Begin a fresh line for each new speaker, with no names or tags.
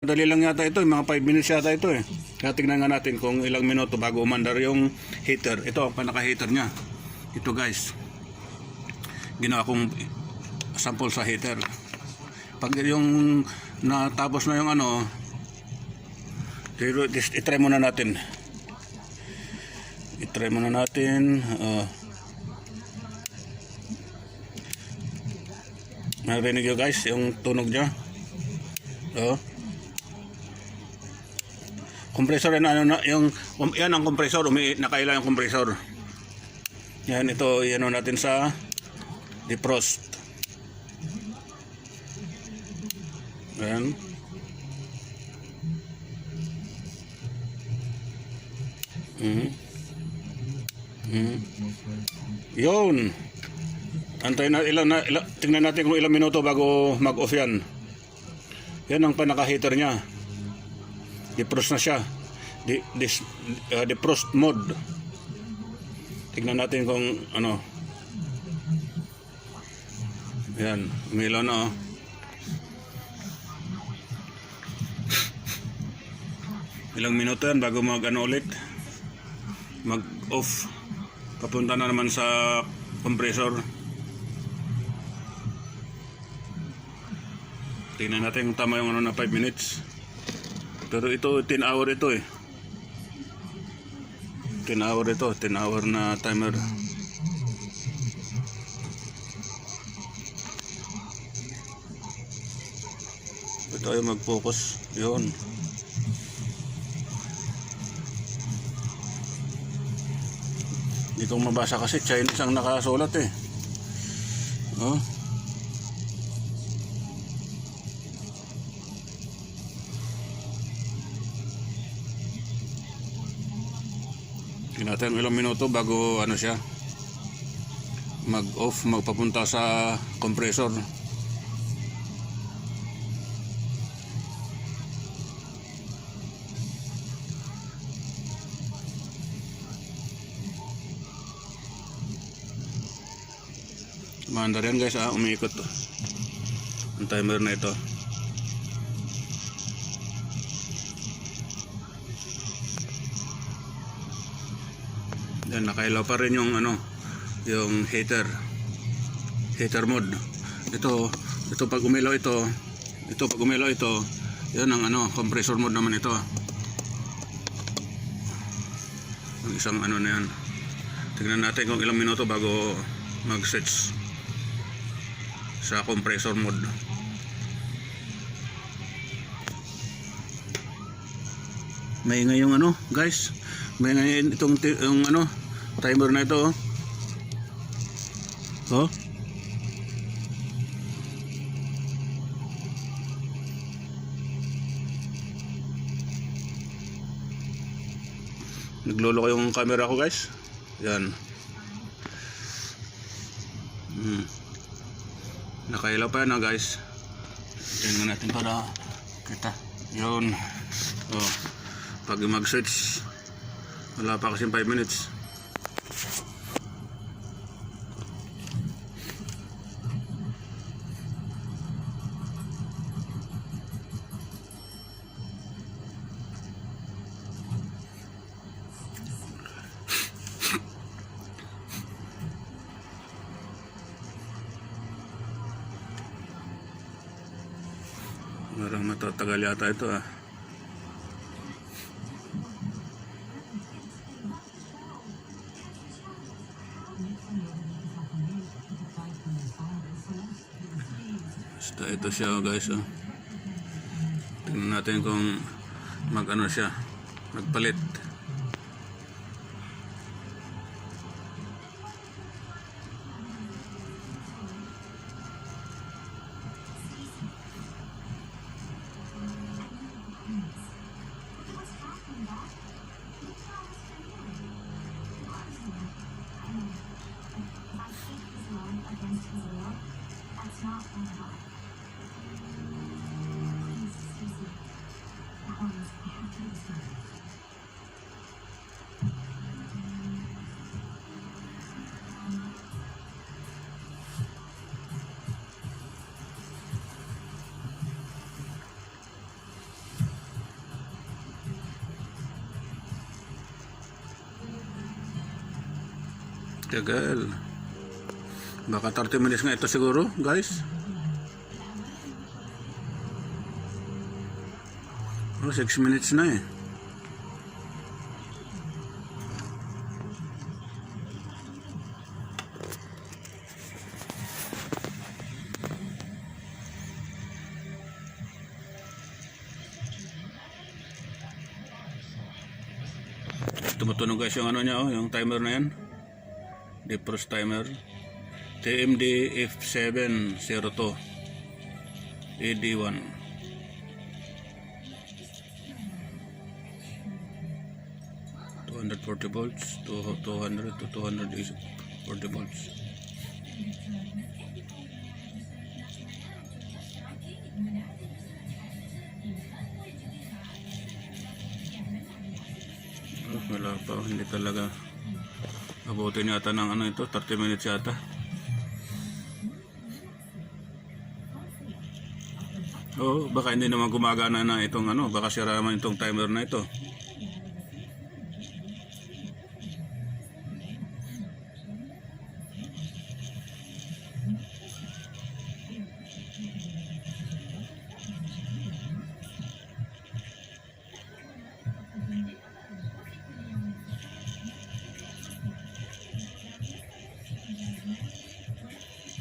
Dali lang yata ito, mga 5 minutes yata ito eh. Kaya tingnan nga natin kung ilang minuto bago umandar yung heater. Ito ang pinaka-heater niya. Ito guys. Ginawa kong sample sa heater. Pag yung natapos na yung ano, itry muna natin. Itry muna natin. Narinig nyo guys, yung tunog niya. Compressor yan, ano na, yan ang compressor, nakailan yung compressor. Yan, ito, yan natin sa defrost. Yan. Yun. Antayin na tingnan natin kung ilang minuto bago mag-off yan. Yan ang panaka-heater niya. Defrost na siya. Defrost mode. Tingnan natin kung ano. Yan, umilaw na oh. Ilang minuto yan bago mag-ano ulit. Mag-off. Papunta na naman sa compressor. Tingnan natin kung tama yung ano na 5 minutes. Pero ito 10 hour ito eh. 10 hour ito, 10 hour na timer. Ito ay mag-focus. Yun. Hindi kong mabasa kasi Chinese ang nakasulat eh. Oh. Natin ilang minuto bago ano siya mag-off, magpapunta sa compressor. Maandar yan guys, umiikot to ang timer na ito. Yan, nakailaw pa rin yung ano, yung heater mode. Ito pag umilaw ito, pag umilaw ito, yan ang ano, compressor mode naman ito. Ang isang ano na yan. Tingnan natin kung ilang minuto bago mag-switch sa compressor mode. May ngayong ano, guys. May ngayon itong yung ano, timer na ito oh. Oh. Nagloloko yung camera ko guys. Yan. Nakailaw pa na guys. Tingnan natin para kita. Yun. Oh. Pag mag-switch wala pa kasi 5 minutes. Parang matatagal yata ito ah. Ito siya guys oh. Tingnan natin kung mag-ano siya, magpalit. Tagal. Baka 30 minutes nga ito siguro, guys. Oh, 6 minutes na eh. Tumutunog guys yung ano niya, oh, yung timer na yan. Defrost timer. TMD F702 AD1. volts to 200 to 240 volts. Oh, wala pa, hindi talaga abutin yata ng ano ito, 30 minutes yata. Oh, baka hindi naman gumagana na itong ano, baka sira naman itong timer na ito.